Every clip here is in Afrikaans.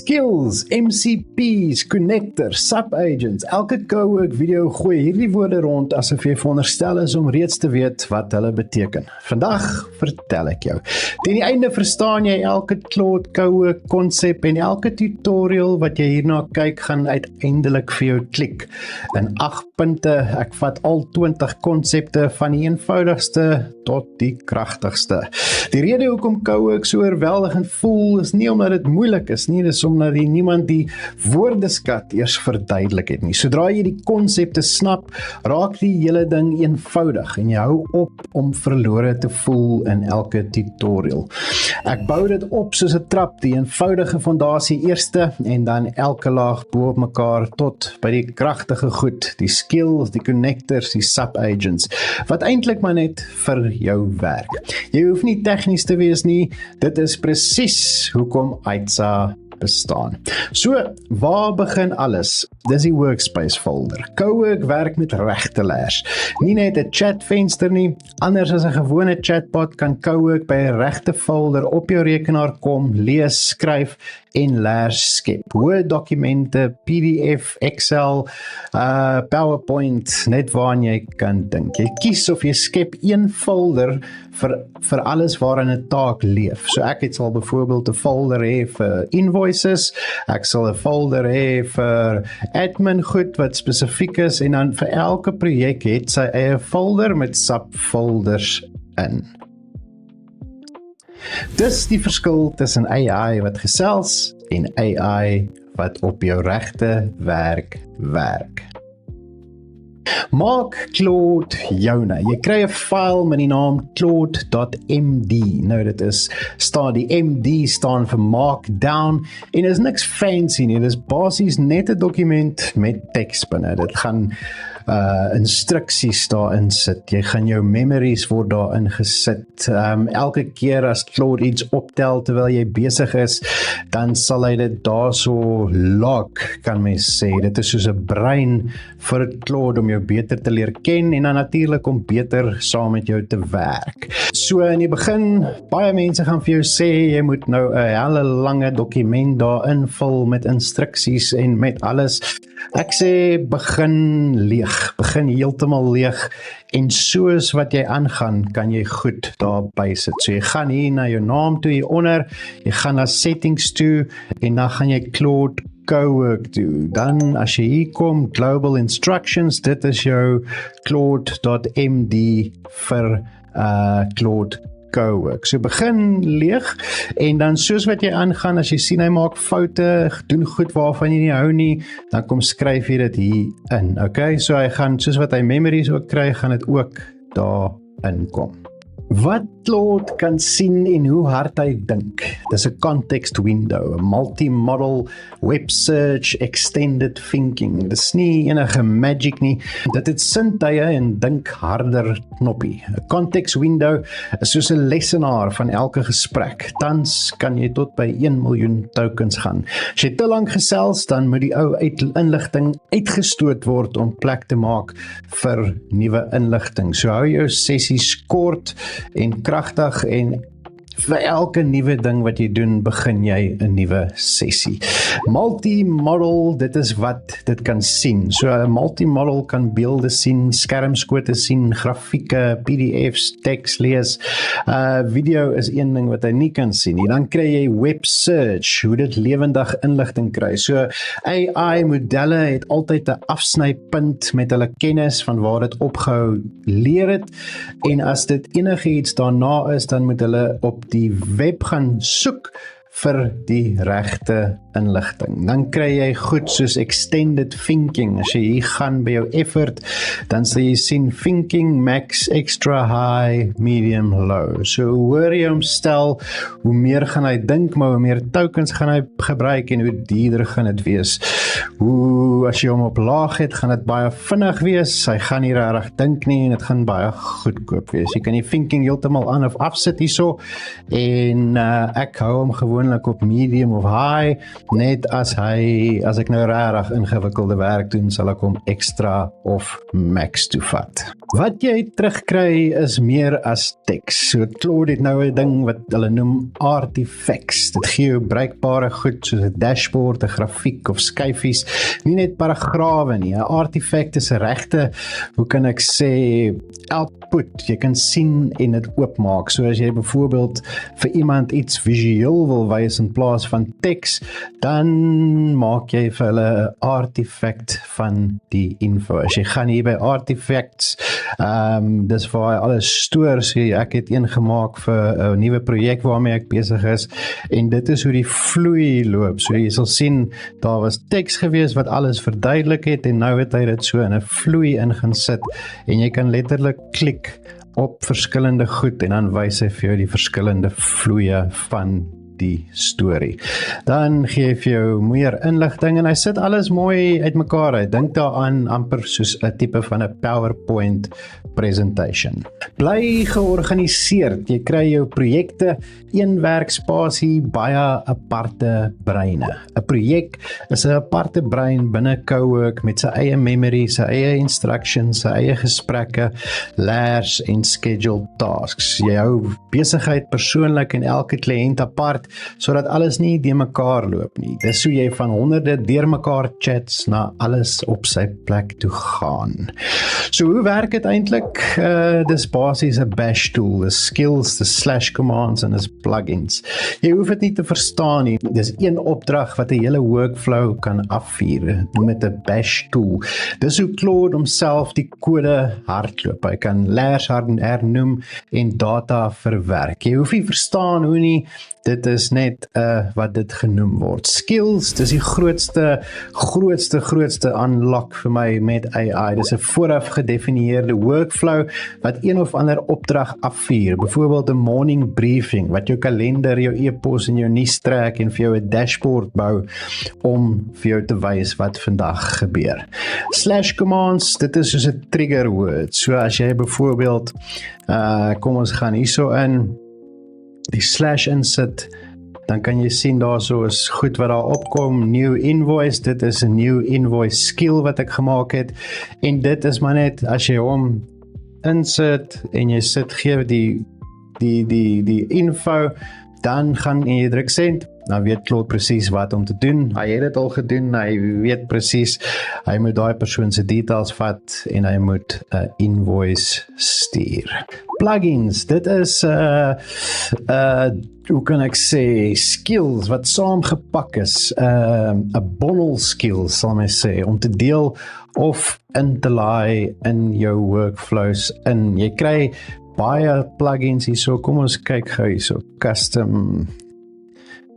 Skills, MCPs, connectors, sub-agents, elke Cowork video gooi hierdie woorde rond asof jy veronderstel is om reeds te weet wat hulle beteken. Vandag vertel ek jou. Teen die einde verstaan jy elke Claude Cowork konsep en elke tutorial wat jy hierna kyk gaan uiteindelik vir jou klik. In 8 punte, ek vat al 20 konsepte van die eenvoudigste tot die kragtigste. Die rede hoekom Cowork so oorweldigend voel is nie omdat dit moeilik is nie, dis omdat niemand die woordeskat eers verduidelik het nie. Sodra jy die konsepte snap, raak die hele ding eenvoudig en jy hou op om verlore te voel in elke tutorial. Ek bou dit op soos 'n trap, die eenvoudige fondasie eerste en dan elke laag bo op mekaar tot by die kragtige goed, die skills, die connectors, die sub-agents, wat eintlik maar net vir jou werk. Jy hoef nie tegnies te wees nie, dit is presies hoekom AITSA bestaan. So, waar begin alles? Dis die workspace folder. Cowork werk met regte leers. Nie net 'n chatvenster nie, anders as 'n gewone chatbot kan Cowork by 'n regte folder op jou rekenaar kom, lees, skryf en leers skep. Word dokumente, PDF, Excel, PowerPoint, net waaraan jy kan dink. Jy kies of jy skep een folder vir alles waarin 'n taak leef. So ek sal byvoorbeeld 'n folder hê vir invoices, ek sal 'n folder hê vir admin goed wat spesifiek is en dan vir elke projek het sy eie folder met subfolders in. Dis die verskil tussen AI wat gesels en AI wat op jou regte werk werk. Maak Claude joune. Jy kry 'n file met die naam claude.md. Nou die MD staan vir Markdown en is niks fancy nie. Dit is basies net 'n dokument met teks binne. Dit gaan instruksies daarin sit. Jy gaan jou memories word daarin gesit. Elke keer as Claude iets optel terwyl jy besig is, dan sal hy dit daarso log, kan mens sê. Dit is soos 'n brein vir Claude om jou beter te leer ken en dan natuurlik om beter saam met jou te werk. So in die begin, baie mense gaan vir jou sê, jy moet nou 'n hele lange dokument daar invul met instruksies en met alles. Ek sê, begin leeg, begin heeltemal leeg en soos wat jy aangaan, kan jy goed daarby sit. So jy gaan hier na jou naam toe hieronder, jy gaan na settings toe en dan gaan jy Claude Cowork toe. Dan as jy hier kom, Global Instructions, dit is jou Claude.md vir Claude Cowork. So begin leeg en dan soos wat jy aangaan, as jy sien hy maak foute, doen goed waarvan jy nie hou nie, dan kom skryf jy dit hier in. Okay, so hy gaan, soos wat hy memories ook kry, gaan dit ook daar inkom. Wat Claude kan sien en hoe hard hy dink. Dis 'n context window, 'n multi-model web search, extended thinking. Dis nie enige magic nie. Dit het sintuie en dink harder knoppie. 'n Context window is soos 'n lesenaar van elke gesprek. Tans kan jy tot by 1 miljoen tokens gaan. As jy te lank gesels, dan moet die ou inligting uitgestoot word om plek te maak vir nuwe inligting. So hou jou sessies kort en kragtig en vir elke nuwe ding wat jy doen, begin jy 'n nuwe sessie. Multi-model, dit is wat dit kan sien. So 'n multi-model kan beelde sien, skermskote sien, grafieke, PDFs, teks lees. Video is een ding wat hy nie kan sien nie. Dan kry jy web search, hoe dit lewendig inligting kry. So AI-modelle het altyd 'n afsnypunt met hulle kennis van waar dit opgehou leer het. En as dit enigiets daarna is, dan moet hulle op die web gaan soek vir die regte inligting. Dan kry jy goed soos extended thinking. As jy hier gaan by jou effort, dan sal jy sien thinking, max, extra high, medium, low. So hoe hoor jy hom stel, hoe meer gaan hy dink, maar hoe meer tokens gaan hy gebruik en hoe duurder gaan dit wees. Hoe as jy hom op laag het, gaan dit baie vinnig wees, hy gaan nie regtig dink nie, en dit gaan baie goedkoop wees. Jy kan die thinking heeltemal aan of afsit hierso, en ek hou hom gewoonlik op medium of high, net as ek nou regtig ingewikkelde werk doen, sal ek hom extra of max toevat. Wat jy terugkry is meer as teks. So Claude het nou 'n ding wat hulle noem artifacts. Dit gee jou bruikbare goed soos 'n dashboard, 'n grafiek of skyfies, nie net paragrawe nie. 'n Artifact is 'n regte, hoe kan ek sê, output. Jy kan sien en dit oopmaak. So as jy byvoorbeeld vir iemand iets visueel wil wys in plaas van teks, dan maak jy vir hulle 'n artifact van die info. As jy gaan hier by artifacts, dis waar hy alles stoor. So ek het een gemaak vir 'n nuwe projek waarmee ek besig is, en dit is hoe die vloei loop. So jy sal sien, daar was teks gewees wat alles verduidelik het, en nou het hy dit so in 'n vloei in gaan sit, en jy kan letterlik klik op verskillende goed, en dan wys hy vir jou die verskillende vloeie van die storie. Dan gee hy vir jou meer inligting, en hy sit alles mooi uitmekaar uit. Dink daaraan amper soos 'n tipe van 'n PowerPoint presentation. Bly georganiseerd. Jy kry jou projekte, een werkspasie, baie aparte breine. 'n Projek is 'n aparte brein binne Cowork met sy eie memory, sy eie instructions, sy eie gesprekke, layers en scheduled tasks. Jy hou besigheid persoonlik en elke kliënt apart, sodat alles nie de mekaar loop nie. Dis hoe jy van honderde deurmekaar chats na alles op sy plek toe gaan. So hoe werk dit eintlik? Dis basies 'n bash tool, dis skills, dis slash commands en dis plugins. Jy hoef dit nie te verstaan nie. Dis een opdrag wat 'n hele workflow kan afvuur. Noem dit 'n bash tool. Dis hoe Claude homself die kode hardloop. Hy kan layers hernoem en data verwerk. Jy hoef nie verstaan hoe nie. Dit is net wat dit genoem word. Skills, dis die grootste unlock vir my met AI. Dis 'n vooraf gedefinieerde workflow wat een of ander opdrag afvuur. Byvoorbeeld 'n morning briefing wat jou kalender, jou e-pos en jou nuus trek en vir jou 'n dashboard bou om vir jou te wys wat vandag gebeur. Slash commands, dit is soos 'n trigger word. So as jy byvoorbeeld kom ons gaan hierso in die slash insit, dan kan jy sien daar so is goed wat daar opkom, new invoice, dit is 'n new invoice skill wat ek gemaak het, en dit is maar net, as jy hom insit, en jy gee die info, dan gaan jy druk send, dan weet Claude presies wat om te doen. Hy het dit al gedoen, hy weet presies, hy moet daai persoon se details vat, en hy moet 'n invoice stuur. Plugins, dit is hoe kan ek sê, skills wat saamgepak is, 'n bundle skills sal my sê, om te deel of in te laai in jou workflows in. Jy kry baie plugins hierso, kom ons kyk gou hierso, custom,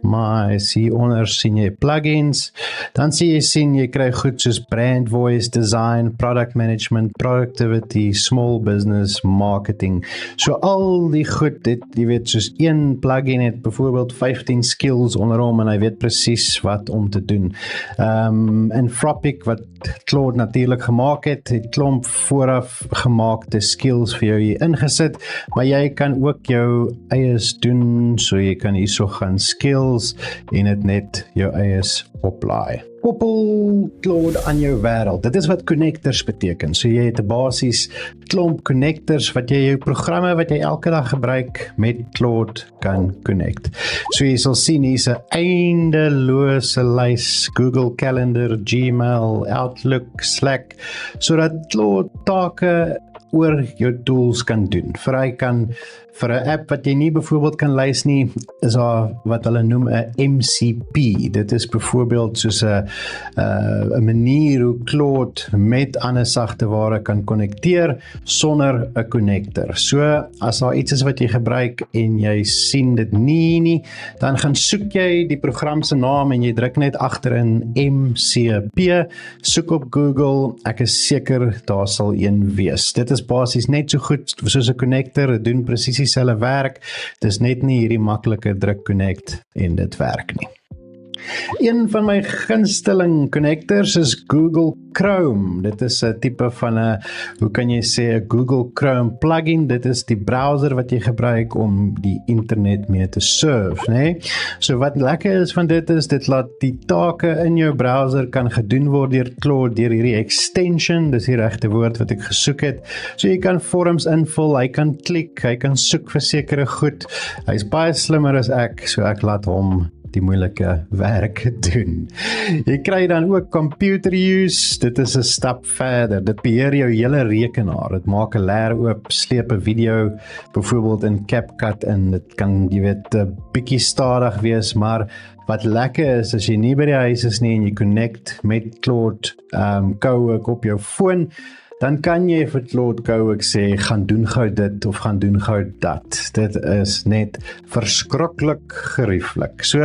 hieronder sien jy plugins, dan sien jy kry goed soos brand voice, design, product management, productivity, small business, marketing. So al die goed, jy weet, soos een plugin het byvoorbeeld 15 skills onder hom, en hy weet presies wat om te doen. Anthropic, wat Claude natuurlik gemaak het klomp vooraf gemaakte skills vir jou hier ingesit, maar jy kan ook jou eies doen, so jy kan hierso gaan skills, en dit net jou eies oplaai. Koppel Claude aan jou wêreld. Dit is wat connectors beteken. So jy het 'n basies klomp connectors wat jy jou programme wat jy elke dag gebruik met Claude kan connect. So jy sal sien hier's 'n eindelose lys, Google Calendar, Gmail, Outlook, Slack, sodat Claude take oor jou tools kan doen. Vir 'n app wat jy nie byvoorbeeld kan lys nie, is daar wat hulle noem 'n MCP. Dit is byvoorbeeld soos 'n manier hoe Claude met ander sagteware kan konnekteer sonder 'n connector. So as daar iets is wat jy gebruik en jy sien dit nie, dan gaan soek jy die program se naam en jy druk net agterin MCP, soek op Google, ek is seker daar sal een wees. Dit is basies net so goed soos 'n connector, dit doen presies dieselfde werk, dis net nie hierdie maklike druk connect en dit werk nie. Een van my gunsteling connectors is Google Chrome. Dit is 'n tipe van 'n, hoe kan jy sê, 'n Google Chrome plugin. Dit is die browser wat jy gebruik om die internet mee te surf, né? So wat lekker is van dit is, dit laat die take in jou browser kan gedoen word deur Claude, deur hierdie extension, dis die regte woord wat ek gesoek het. So jy kan forms invul, hy kan klik, hy kan soek vir sekere goed. Hy's baie slimmer as ek, so ek laat hom die moeilike werk doen. Jy kry dan ook computer use, dit is 'n stap verder, dit beheer jou hele rekenaar, dit maak 'n leer oop, sleep 'n video, byvoorbeeld in CapCut in, dit kan, jy weet, 'n bietjie stadig wees, maar wat lekker is, as jy nie by die huis is nie en jy connect met Claude Cowork op jou foon, dan kan jy vir Claude Cowork sê, gaan doen gou dit of gaan doen gou dat. Dit is net verskriklik gerieflik. So,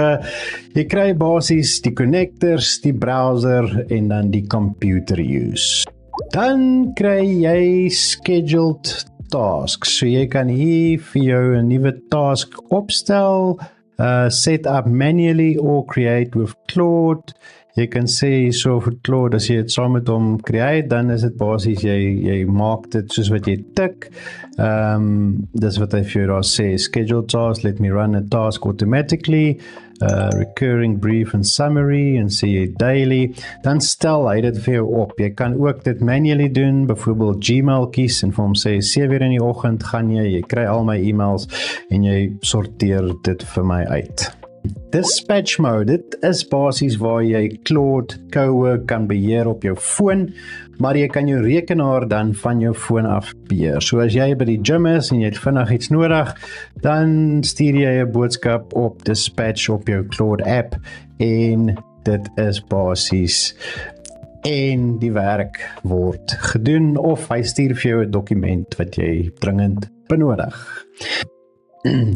jy kry basies die connectors, die browser en dan die computer use. Dan kry jy scheduled tasks. So jy kan hier vir jou 'n nuwe task opstel, set up manually or create with Claude. Jy kan sê so vir Claude, as jy dit saam met hom create, dan is dit basies, jy maak dit soos wat jy tik. Dis wat hy vir jou daar sê, schedule task, let me run a task automatically, recurring brief and summary, en sê jy daily, dan stel hy dit vir jou op. Jy kan ook dit manually doen, byvoorbeeld Gmail kies, en vir hom sê, 7 in die oggend gaan jy kry al my e-mails, en jy sorteer dit vir my uit. Dispatch mode, dit is basies waar jy Claude Cowork kan beheer op jou foon, maar jy kan jou rekenaar dan van jou foon af beheer. So as jy by die gym is en jy het vinnig iets nodig, dan stuur jy 'n boodskap op Dispatch op jou Claude app en dit is basies en die werk word gedoen of hy stuur vir jou 'n dokument wat jy dringend benodig.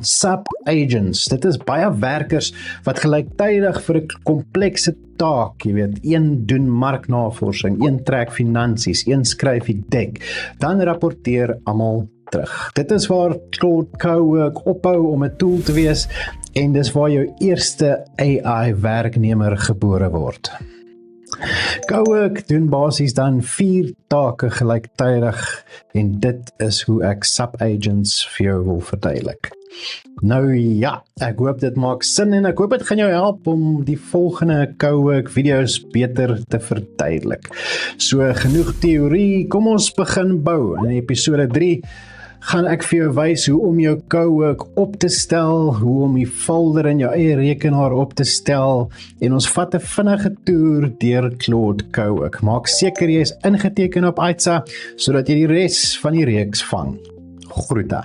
Sub-agents, dit is baie werkers wat gelyktydig vir 'n komplekse taak, jy weet, een doen marknavorsing, een trek finansies, een skryf die dek, dan rapporteer almal terug. Dit is waar Claude Cowork ophou om 'n tool te wees en dis waar jou eerste AI werknemer gebore word. Cowork doen basies dan 4 take gelyktydig en dit is hoe ek sub-agents vir jou wil verduidelik. Nou ja, ek hoop dit maak sin en ek hoop dit gaan jou help om die volgende Cowork video's beter te verduidelik. So genoeg teorie, kom ons begin bou. In episode 3 gaan ek vir jou wys hoe om jou Cowork op te stel, hoe om die folder in jou eie rekenaar op te stel en ons vat 'n vinnige toer deur Claude Cowork. Maak seker jy is ingeteken op Aitsa sodat jy die res van die reeks vang. Groete.